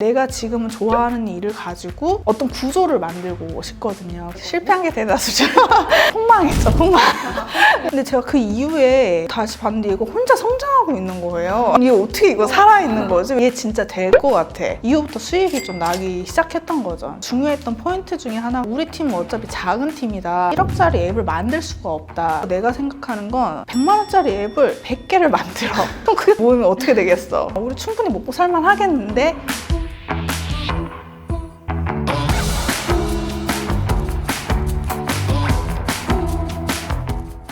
내가 지금은 좋아하는 일을 가지고 어떤 구조를 만들고 싶거든요. 실패한 게 대다수죠. 폭망했죠, 폭망. 근데 제가 그 이후에 다시 봤는데 이거 혼자 성장하고 있는 거예요. 이게 어떻게 이거 살아있는 거지? 얘 진짜 될 것 같아. 이후부터 수익이 좀 나기 시작했던 거죠. 중요했던 포인트 중에 하나, 우리 팀은 어차피 작은 팀이다. 1억짜리 앱을 만들 수가 없다. 내가 생각하는 건 100만 원짜리 앱을 100개를 만들어. 그럼 그게 모이면 어떻게 되겠어? 우리 충분히 먹고 살만 하겠는데?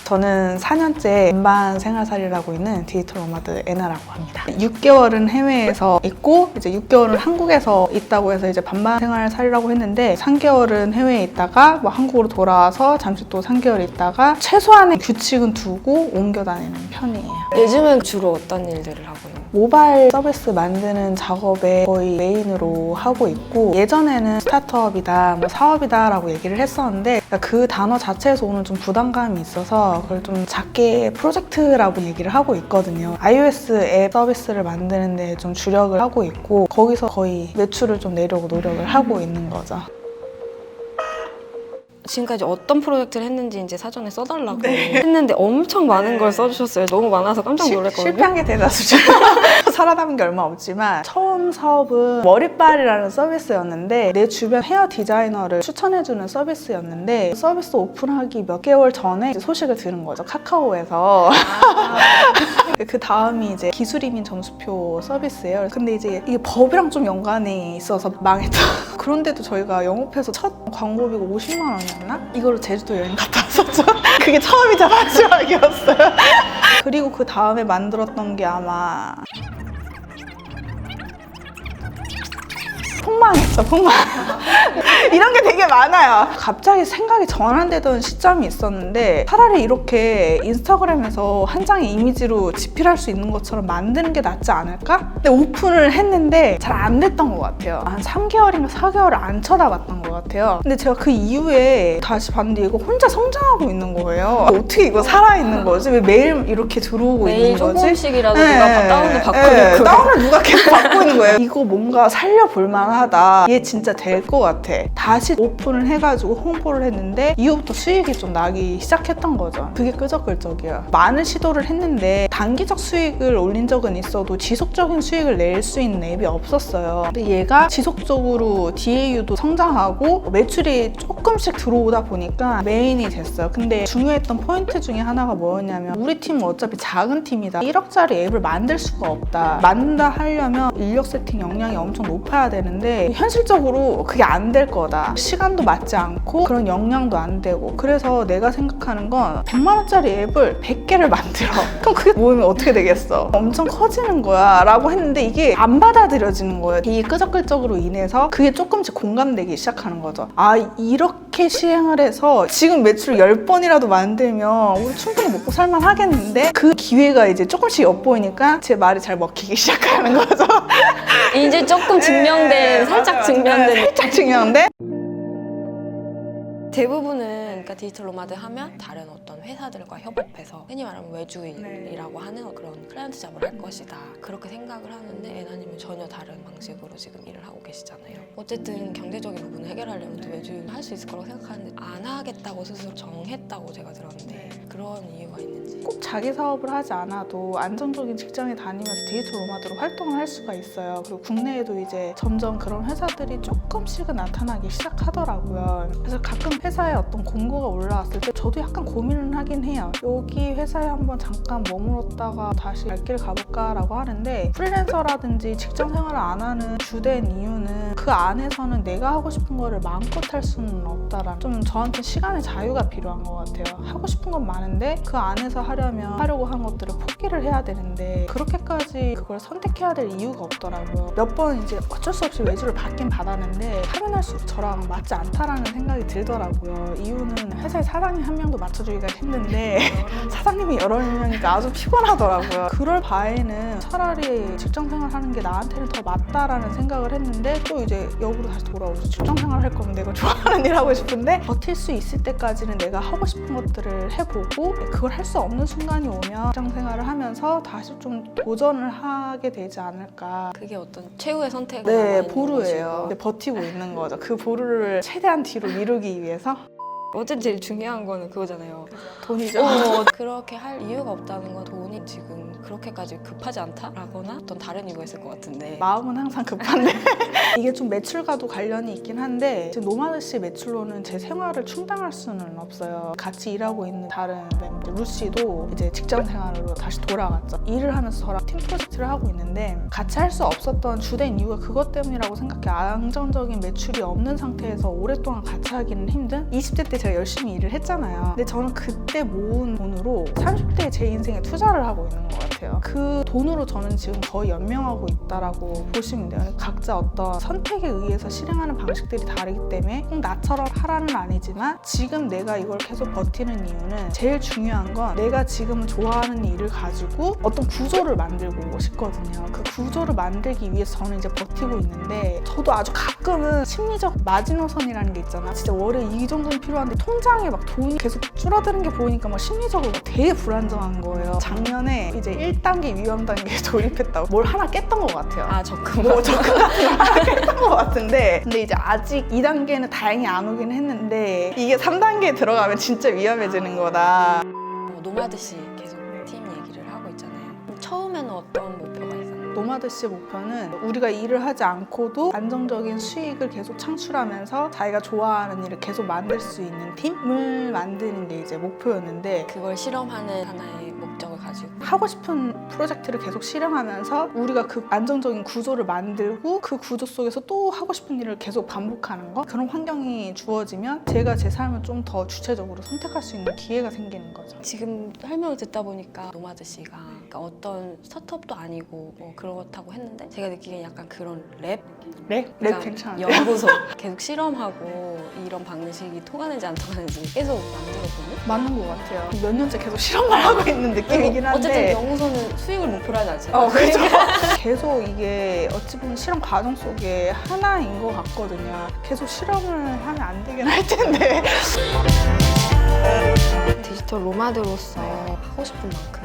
저는 4년째 반반 생활살이를 하고 있는 디지털 노마드 애나라고 합니다. 6개월은 해외에서 있고 이제 6개월은 한국에서 있다고 해서 이제 반반 생활살이라고 했는데 3개월은 해외에 있다가 뭐 한국으로 돌아와서 잠시 또 3개월 있다가 최소한의 규칙은 두고 옮겨 다니는 편이에요. 요즘은 주로 어떤 일들을 하고 있나요? 모바일 서비스 만드는 작업에 거의 메인으로 하고 있고, 예전에는 스타트업이다, 뭐 사업이다 라고 얘기를 했었는데 그 단어 자체에서 오는 좀 부담감이 있어서 그걸 좀 작게 프로젝트라고 얘기를 하고 있거든요. iOS 앱 서비스를 만드는 데 좀 주력을 하고 있고, 거기서 거의 매출을 좀 내려고 노력을 하고 있는 거죠. 지금까지 어떤 프로젝트를 했는지 이제 사전에 써달라고 했는데 엄청 많은 걸 써주셨어요. 너무 많아서 깜짝 놀랐거든요. 실패한 게 대다수죠. 살아남은 게 얼마 없지만 처음 사업은 머리빨이라는 서비스였는데 내 주변 헤어 디자이너를 추천해주는 서비스였는데 서비스 오픈하기 몇 개월 전에 이제 소식을 들은 거죠. 카카오에서. 그 다음이 이제 기술이민 점수표 서비스예요. 근데 이제 이게 법이랑 좀 연관이 있어서 망했죠. 그런데도 저희가 영업해서 첫 광고비가 50만 원이었나? 이걸로 제주도 여행 갔다 왔었죠. 그게 처음이자 마지막이었어요. 그리고 그 다음에 만들었던 게 아마 폭망했어, 폭망. 이런 게 되게 많아요. 갑자기 생각이 전환되던 시점이 있었는데 차라리 이렇게 인스타그램에서 한 장의 이미지로 집필할 수 있는 것처럼 만드는 게 낫지 않을까? 근데 오픈을 했는데 잘 안 됐던 것 같아요. 한 3개월인가 4개월을 안 쳐다봤던 것 같아요. 근데 제가 그 이후에 다시 봤는데 이거 혼자 성장하고 있는 거예요. 어떻게 이거 살아있는 거지? 왜 매일 이렇게 들어오고 있는 매일 거지? 조금씩이라도 누가 다운을 받고 있고 다운을 누가 계속 받고 있는 거예요. 이거 뭔가 살려볼 만하다. 얘 진짜 될 것 같아. 다시 오픈을 해가지고 홍보를 했는데 이후부터 수익이 좀 나기 시작했던 거죠. 그게 끄적끄적이에요. 많은 시도를 했는데 단기적 수익을 올린 적은 있어도 지속적인 수익을 낼 수 있는 앱이 없었어요. 근데 얘가 지속적으로 DAU도 성장하고 매출이 조금씩 들어오다 보니까 메인이 됐어요. 근데 중요했던 포인트 중에 하나가 뭐였냐면 우리 팀은 어차피 작은 팀이다. 1억짜리 앱을 만들 수가 없다. 만든다 하려면 인력 세팅 역량이 엄청 높아야 되는데 현실적으로 그게 안 될 거다. 시간도 맞지 않고 그런 역량도 안 되고, 그래서 내가 생각하는 건 100만 원짜리 앱을 100개를 만들어. 그럼 그게 모이면 어떻게 되겠어? 엄청 커지는 거야 라고 했는데 이게 안 받아들여지는 거예요. 이 끄적끄적으로 인해서 그게 조금씩 공감되기 시작하는 거죠. 아, 이렇게 시행을 해서 지금 매출 10번이라도 만들면 우리 충분히 먹고 살만 하겠는데, 그 기회가 이제 조금씩 엿보이니까 제 말이 잘 먹히기 시작하는 거죠. 이제 조금 증명된, 살짝 증명된. 대부분은 그러니까 디지털 노마드 하면 다른 어떤 회사들과 협업해서 흔히 말하면 외주일이라고 하는 그런 클라이언트 잡을 할 것이다, 그렇게 생각을 하는데 애나님은 전혀 다른 방식으로 지금 일을 하고 계시잖아요. 어쨌든 경제적인 부분을 해결하려면 또 외주일 할 수 있을 거라고 생각하는데 안 하겠다고 스스로 정했다고 제가 들었는데 그런 이유가 있는지. 꼭 자기 사업을 하지 않아도 안정적인 직장에 다니면서 디지털 노마드로 활동을 할 수가 있어요. 그리고 국내에도 이제 점점 그런 회사들이 조금씩은 나타나기 시작하더라고요. 그래서 가끔 회사에 어떤 공고가 올라왔을 때 저도 약간 고민을 하긴 해요. 여기 회사에 한번 잠깐 머물렀다가 다시 갈 길 가볼까라고 하는데, 프리랜서라든지 직장 생활을 안 하는 주된 이유는 그 안에서는 내가 하고 싶은 거를 마음껏 할 수는 없다라는, 좀 저한테 시간의 자유가 필요한 것 같아요. 하고 싶은 건 많은데 그 안에서 하려고 한 것들을 포기를 해야 되는데 그렇게까지 그걸 선택해야 될 이유가 없더라고요. 몇 번 이제 어쩔 수 없이 외주를 받긴 받았는데 하면 할수록 저랑 맞지 않다라는 생각이 들더라고요. 하더라고요. 이유는 회사에 사장님 한 명도 맞춰주기가 힘든데 사장님이 여러 명이니까 아주 피곤하더라고요. 그럴 바에는 차라리 직장 생활하는 게 나한테는 더 맞다라는 생각을 했는데 또 이제 역으로 다시 돌아오죠. 직장 생활 할 거면 내가 좋아하는 일 하고 싶은데 버틸 수 있을 때까지는 내가 하고 싶은 것들을 해보고 그걸 할 수 없는 순간이 오면 직장 생활을 하면서 다시 좀 도전을 하게 되지 않을까. 그게 어떤 최후의 선택을 네, 남아 있는 보루예요. 것이고. 근데 버티고 있는 거죠. 그 보루를 최대한 뒤로 미루기 위해서. 어쨌든 제일 중요한 거는 그거잖아요. 돈이죠. 그렇게 할 이유가 없다는 건 돈이 지금 그렇게까지 급하지 않다라거나 어떤 다른 이유가 있을 것 같은데 마음은 항상 급한데 이게 좀 매출과도 관련이 있긴 한데 지금 노마드씨 매출로는 제 생활을 충당할 수는 없어요. 같이 일하고 있는 다른 멤버 루시도 이제 직장 생활로 다시 돌아갔죠. 일을 하면서 저랑 팀 프로젝트를 하고 있는데 같이 할 수 없었던 주된 이유가 그것 때문이라고 생각해요. 안정적인 매출이 없는 상태에서 오랫동안 같이 하기는 힘든 20대 때 제가 열심히 일을 했잖아요. 근데 저는 그때 모은 돈으로 30대에 제 인생에 투자를 하고 있는 것 같아요. 그 돈으로 저는 지금 거의 연명하고 있다라고 보시면 돼요. 각자 어떤 선택에 의해서 실행하는 방식들이 다르기 때문에 꼭 나처럼 하라는 아니지만 지금 내가 이걸 계속 버티는 이유는 제일 중요한 건 내가 지금 좋아하는 일을 가지고 어떤 구조를 만들고 싶거든요. 그 구조를 만들기 위해서 저는 이제 버티고 있는데 저도 아주 가끔은 심리적 마지노선이라는 게 있잖아. 진짜 월에 이 정도는 필요한데 통장에 막 돈이 계속 줄어드는 게 보이니까 막 심리적으로 막 되게 불안정한 거예요. 작년에 이제 1단계 위험 단계에 돌입했다고 뭘 하나 깼던 것 같아요. 아 적금 뭐 적금 같은 거 하나 깼던 것 같은데 근데 이제 아직 2단계는 다행히 안 오긴 했는데 이게 3단계에 들어가면 진짜 위험해지는 거다. 노마드씨 계속 팀 얘기를 하고 있잖아요. 처음에는 어떤 목표가 있었나요? 노마드씨의 목표는 우리가 일을 하지 않고도 안정적인 수익을 계속 창출하면서 자기가 좋아하는 일을 계속 만들 수 있는 팀을 만드는 게 이제 목표였는데 그걸 실험하는 하나의 목적을 가지고 하고 싶은 프로젝트를 계속 실행하면서 우리가 그 안정적인 구조를 만들고 그 구조 속에서 또 하고 싶은 일을 계속 반복하는 거 그런 환경이 주어지면 제가 제 삶을 좀 더 주체적으로 선택할 수 있는 기회가 생기는 거죠. 지금 설명을 듣다 보니까 노마드씨가 그러니까 어떤 스타트업도 아니고 뭐 그렇다고 했는데 제가 느끼기엔 약간 그런 랩 랩 괜찮아요. 연구소 계속 실험하고 이런 방식이 통하는지 안 통하는지 계속 만들어보는 맞는 것 같아요. 몇 년째 계속 실험을 하고 있는 느낌이긴 한데 어쨌든 연구소는 수익을 목표로 하지 않잖아요. 그렇죠. 계속 이게 어찌 보면 실험 과정 속에 하나인 것 같거든요. 계속 실험을 하면 안 되긴 할 텐데. 디지털 노마드로서 하고 싶은 만큼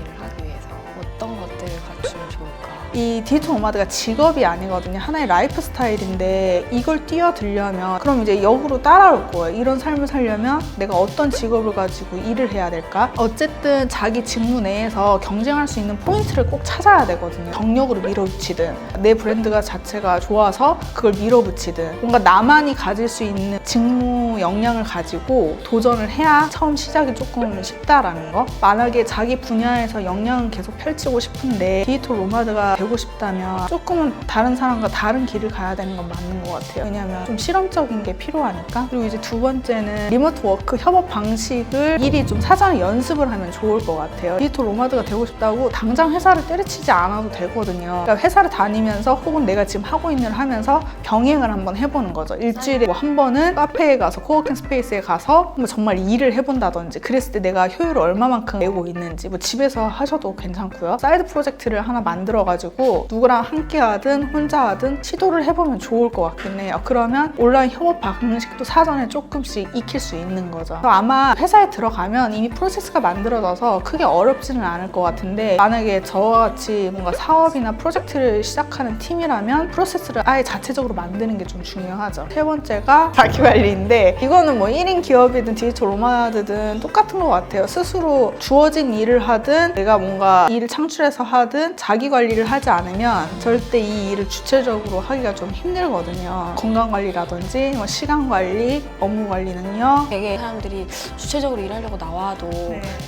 일을 하기 위해서 어떤 것들을 갖추면 좋을까? 이 디지털 노마드가 직업이 아니거든요. 하나의 라이프 스타일인데 이걸 뛰어들려면 그럼 이제 역으로 따라올 거예요. 이런 삶을 살려면 내가 어떤 직업을 가지고 일을 해야 될까? 어쨌든 자기 직무 내에서 경쟁할 수 있는 포인트를 꼭 찾아야 되거든요. 경력으로 밀어붙이든 내 브랜드가 자체가 좋아서 그걸 밀어붙이든 뭔가 나만이 가질 수 있는 직무 역량을 가지고 도전을 해야 처음 시작이 조금 쉽다라는 거. 만약에 자기 분야에서 역량은 계속 펼치고 싶은데 디지털 노마드가 되고 싶다면 조금은 다른 사람과 다른 길을 가야 되는 건 맞는 것 같아요. 왜냐면 좀 실험적인 게 필요하니까. 그리고 이제 두 번째는 리모트 워크 협업 방식을 미리 좀 사전에 연습을 하면 좋을 것 같아요. 디지털 노마드가 되고 싶다고 당장 회사를 때려치지 않아도 되거든요. 그러니까 회사를 다니면서 혹은 내가 지금 하고 있는 일을 하면서 병행을 한번 해보는 거죠. 일주일에 뭐 한 번은 카페에 가서 코워킹 스페이스에 가서 뭐 정말 일을 해본다든지 그랬을 때 내가 효율을 얼마만큼 내고 있는지 뭐 집에서 하셔도 괜찮고요. 사이드 프로젝트를 하나 만들어가지고 누구랑 함께 하든 혼자 하든 시도를 해보면 좋을 것 같긴 해요. 그러면 온라인 협업 방식도 사전에 조금씩 익힐 수 있는 거죠. 아마 회사에 들어가면 이미 프로세스가 만들어져서 크게 어렵지는 않을 것 같은데 만약에 저와 같이 뭔가 사업이나 프로젝트를 시작하는 팀이라면 프로세스를 아예 자체적으로 만드는 게 좀 중요하죠. 세 번째가 자기관리인데 이거는 뭐 1인 기업이든 디지털 노마드든 똑같은 것 같아요. 스스로 주어진 일을 하든 내가 뭔가 일을 창출해서 하든 자기관리를 하지 않으면 절대 이 일을 주체적으로 하기가 좀 힘들거든요. 건강관리라든지 뭐 시간관리, 업무관리 능력 되게 사람들이 주체적으로 일하려고 나와도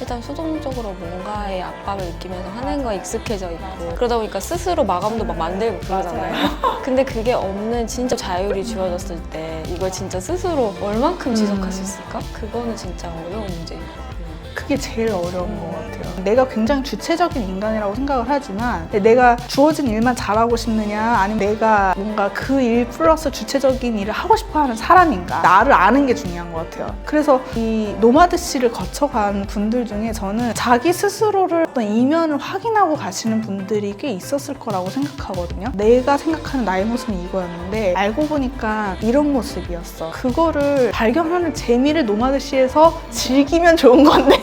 일단 수동적으로 뭔가의 압박을 느끼면서 하는 거에 익숙해져 있고 그러다 보니까 스스로 마감도 막 만들고 그러잖아요. 근데 그게 없는 진짜 자율이 주어졌을 때 이걸 진짜 스스로 얼만큼 지속할 수 있을까? 그거는 진짜 어려운 문제인 것 같아요. 그게 제일 어려운 것 같아요. 내가 굉장히 주체적인 인간이라고 생각을 하지만 내가 주어진 일만 잘하고 싶느냐 아니면 내가 뭔가 그 일 플러스 주체적인 일을 하고 싶어하는 사람인가, 나를 아는 게 중요한 것 같아요. 그래서 이 노마드시를 거쳐간 분들 중에 저는 자기 스스로를 어떤 이면을 확인하고 가시는 분들이 꽤 있었을 거라고 생각하거든요. 내가 생각하는 나의 모습은 이거였는데 알고 보니까 이런 모습이었어. 그거를 발견하는 재미를 노마드시에서 즐기면 좋은 건데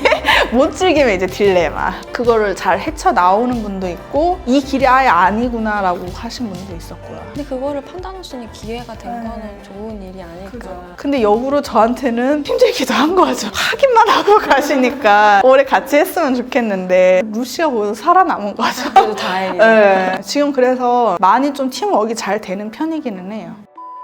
못 즐기면 이제 딜레마. 그거를 잘 헤쳐나오는 분도 있고 이 길이 아예 아니구나 라고 하신 분도 있었고요. 근데 그거를 판단할 수 있는 기회가 된 거는 좋은 일이 아닐까. 근데 역으로 저한테는 힘들기도 한 거죠. 확인만 하고 가시니까 오래 같이 했으면 좋겠는데 루시가 거기서 살아남은 거죠. 그래도 다행이다. 네. 지금 그래서 많이 좀 팀워크가 잘 되는 편이기는 해요.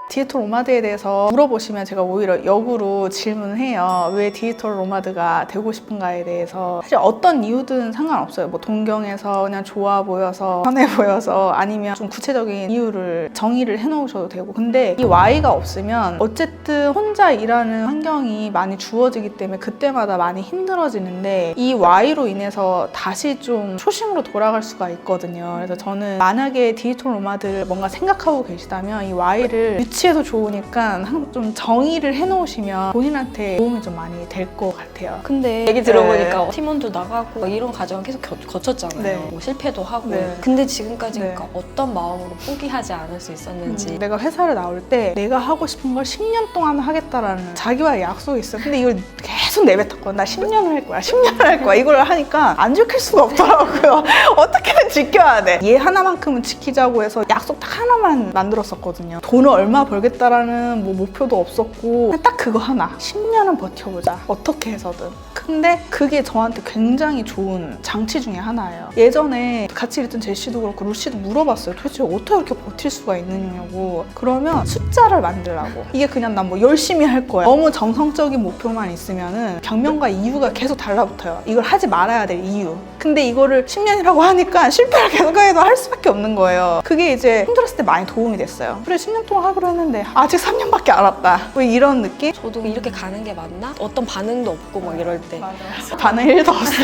디지털 노마드에 대해서 물어보시면 제가 오히려 역으로 질문을 해요. 왜 디지털 노마드가 되고 싶은가에 대해서. 사실 어떤 이유든 상관없어요. 뭐 동경에서 그냥 좋아 보여서, 편해 보여서, 아니면 좀 구체적인 이유를 정의를 해놓으셔도 되고. 근데 이 Y가 없으면 어쨌든 혼자 일하는 환경이 많이 주어지기 때문에 그때마다 많이 힘들어지는데 이 Y로 인해서 다시 좀 초심으로 돌아갈 수가 있거든요. 그래서 저는 만약에 디지털 노마드를 뭔가 생각하고 계시다면 이 Y를 유치해서 좋으니까 좀 정의를 해놓으시면 본인한테 도움이 좀 많이 될 것 같아요. 근데 얘기 들어보니까 팀원도 나가고 이런 과정을 계속 거쳤잖아요. 네. 뭐 실패도 하고. 네. 근데 지금까지 네. 그러니까 어떤 마음으로 포기하지 않을 수 있었는지. 내가 회사를 나올 때 내가 하고 싶은 걸 10년 동안 하겠다라는 자기와의 약속이 있어요. 근데 이걸 계속 내뱉었거든. 나 10년을 할 거야. 10년을 할 거야. 이걸 하니까 안 지킬 수가 없더라고요. 어떻게든 지켜야 돼. 얘 하나만큼은 지키자고 해서 약속 딱 하나만 만들었었거든요. 돈을 얼마 벌겠다라는 뭐 목표도 없었고 딱 그거 하나. 10년은 버텨보자. 어떻게 해서든. 근데 그게 저한테 굉장히 좋은 장치 중에 하나예요. 예전에 같이 일했던 제시도 그렇고 루시도 물어봤어요. 도대체 어떻게 이렇게 버틸 수가 있느냐고. 그러면 숫자를 만들라고. 이게 그냥 난 뭐 열심히 할 거야. 너무 정성적인 목표만 있으면은 벽면과 이유가 계속 달라붙어요. 이걸 하지 말아야 될 이유. 근데 이거를 10년이라고 하니까 실패를 계속해도 할 수밖에 없는 거예요. 그게 이제 힘들었을 때 많이 도움이 됐어요. 그래 10년 동안 하기로 했는데 아직 3년밖에 안 왔다. 뭐 이런 느낌? 저도 이렇게 가는 게 맞나? 어떤 반응도 없고 막 이럴 때. 맞아. 반응 1도 없어.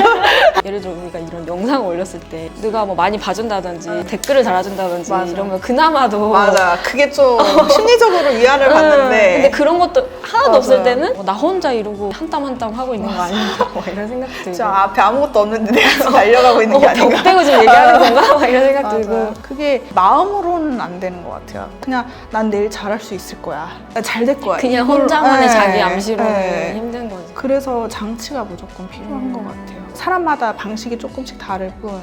예를 들어 우리가 이런 영상을 올렸을 때 누가 뭐 많이 봐준다든지 댓글을 달아준다든지 맞아. 이러면 그나마도 맞아. 그게 좀 심리적으로 위안을 받는데. 근데 그런 것도 하나도 맞아. 없을 때는 나 혼자 이러고 한 땀 한 땀 하고 있는 거 아닌가 막 이런 생각 들고. 진짜 앞에 아무것도 없는데 내가 지금 달려가고 있는 게 아닌가. 벽 대고 지금 얘기하는 건가? 막 이런 생각 맞아. 들고. 그게 마음으로는 안 되는 것 같아요. 그냥 난 내일 잘할 수 있을 거야. 잘 될 거야. 그냥 이걸- 혼자만의 네. 자기 암시로는 네. 힘든 거지. 그래서 장치가 무조건 필요한 것 같아요. 사람마다 방식이 조금씩 다를 뿐.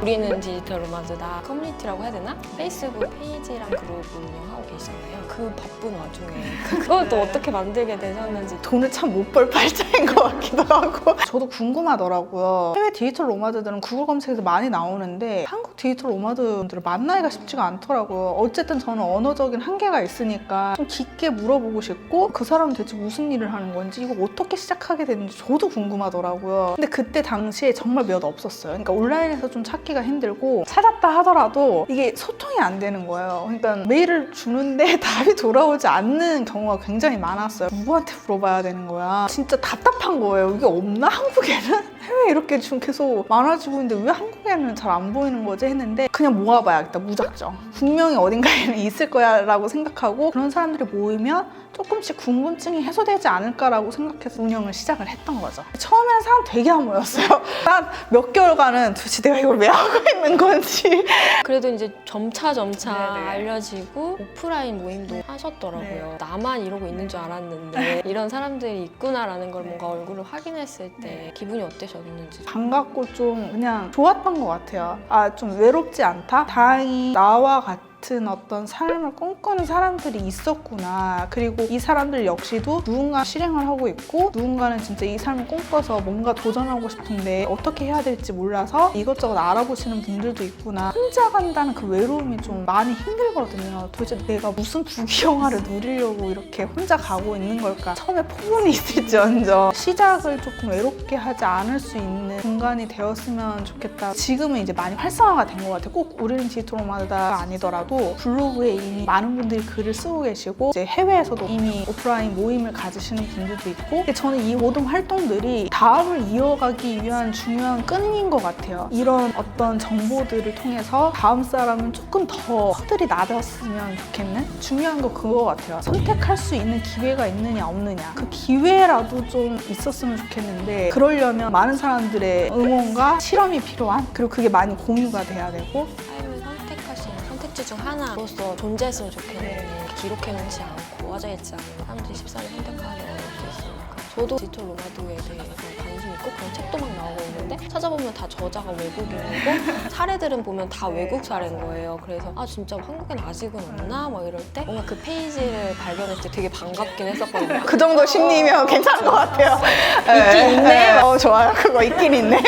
우리는 디지털 노마드다 커뮤니티라고 해야 되나? 페이스북 페이지랑 그룹을 운영하고 계시잖아요. 그 바쁜 와중에 그걸 또 어떻게 만들게 되셨는지. 돈을 참 못 벌 팔자인 것 같기도 하고. 저도 궁금하더라고요. 해외 디지털 노마드들은 구글 검색에서 많이 나오는데 한국 디지털 노마드들을 만나기가 쉽지가 않더라고요. 어쨌든 저는 언어적인 한계가 있으니까 좀 깊게 물어보고 싶고 그 사람은 대체 무슨 일을 하는 건지 이거 어떻게 시작하게 됐는지 저도 궁금하더라고요. 근데 그때 당시에 정말 몇 없었어요. 그러니까 온라인에서 좀 찾기가 힘들고 찾았다 하더라도 이게 소통이 안 되는 거예요. 그러니까 메일을 주는데 답이 돌아오지 않는 경우가 굉장히 많았어요. 누구한테 물어봐야 되는 거야. 진짜 답답한 거예요. 이게 없나? 한국에는? 해외에 이렇게 지금 계속 많아지고 있는데 왜 한국에는 잘 안 보이는 거지 했는데 그냥 모아봐야겠다. 무작정. 분명히 어딘가에는 있을 거야 라고 생각하고 그런 사람들이 모이면 조금씩 궁금증이 해소되지 않을까라고 생각해서 운영을 시작을 했던 거죠. 처음에는 사람 되게 안 모였어요. 한 몇 개월간은 도대체 내가 이걸 왜 하고 있는 건지. 그래도 이제 점차 네네. 알려지고 오프라인 모임도 하셨더라고요. 네. 나만 이러고 있는 줄 알았는데 이런 사람들이 있구나라는 걸 뭔가 얼굴을 확인했을 때 기분이 어떠셨는지. 반갑고 좀 그냥 좋았던 것 같아요. 아, 좀 외롭지 않다? 다행히 나와 같은 어떤 삶을 꿈꾸는 사람들이 있었구나. 그리고 이 사람들 역시도 누군가 실행을 하고 있고 누군가는 진짜 이 삶을 꿈꿔서 뭔가 도전하고 싶은데 어떻게 해야 될지 몰라서 이것저것 알아보시는 분들도 있구나. 혼자 간다는 그 외로움이 좀 많이 힘들거든요. 도대체 내가 무슨 부귀영화를 누리려고 이렇게 혼자 가고 있는 걸까? 처음에 포문이 있을지언정 시작을 조금 외롭게 하지 않을 수 있는 공간이 되었으면 좋겠다. 지금은 이제 많이 활성화가 된 것 같아요. 꼭 우리는 디지털 노마드가 아니더라도 아니고 블로그에 이미 많은 분들이 글을 쓰고 계시고 이제 해외에서도 이미 오프라인 모임을 가지시는 분들도 있고 근데 저는 이 모든 활동들이 다음을 이어가기 위한 중요한 끈인 것 같아요. 이런 어떤 정보들을 통해서 다음 사람은 조금 더 허들이 낮았으면 좋겠는? 중요한 거 그거 같아요. 선택할 수 있는 기회가 있느냐 없느냐 그 기회라도 좀 있었으면 좋겠는데 그러려면 많은 사람들의 응원과 실험이 필요한 그리고 그게 많이 공유가 돼야 되고 삶을 선택할 수 있는 선택지 중 하나로서 존재했으면 좋겠는데 기록해놓지 않고 꺼져 있지 않으면 사람들이 쉽사리 선택하기 어려울 수 있으니까 저도 디지털 노마드에 대해서 관심 있고 그런 책도 막 나오고 있는데 찾아보면 다 저자가 외국인이고 사례들은 보면 다 외국 사례인 거예요. 그래서 아 진짜 한국엔 아직은 없나? 막 이럴 때 뭔가 그 페이지를 발견했을 때 되게 반갑긴 했었거든요. 그 정도 심리면 괜찮은 것 같아요. 있긴 있네. 좋아요. 그거 있긴 있네.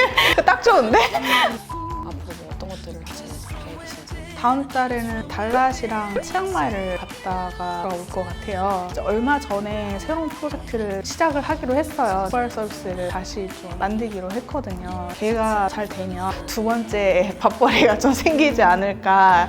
딱 좋은데? 앞으로 뭐 어떤 것들을 하실 계획이신지. 다음 달에는 달랏이랑 치앙마이를 갔다가 돌아올 것 같아요. 이제 얼마 전에 새로운 프로젝트를 시작을 하기로 했어요. 모바일 서비스를 다시 좀 만들기로 했거든요. 걔가 잘 되면 두 번째 밥벌이가 좀 생기지 않을까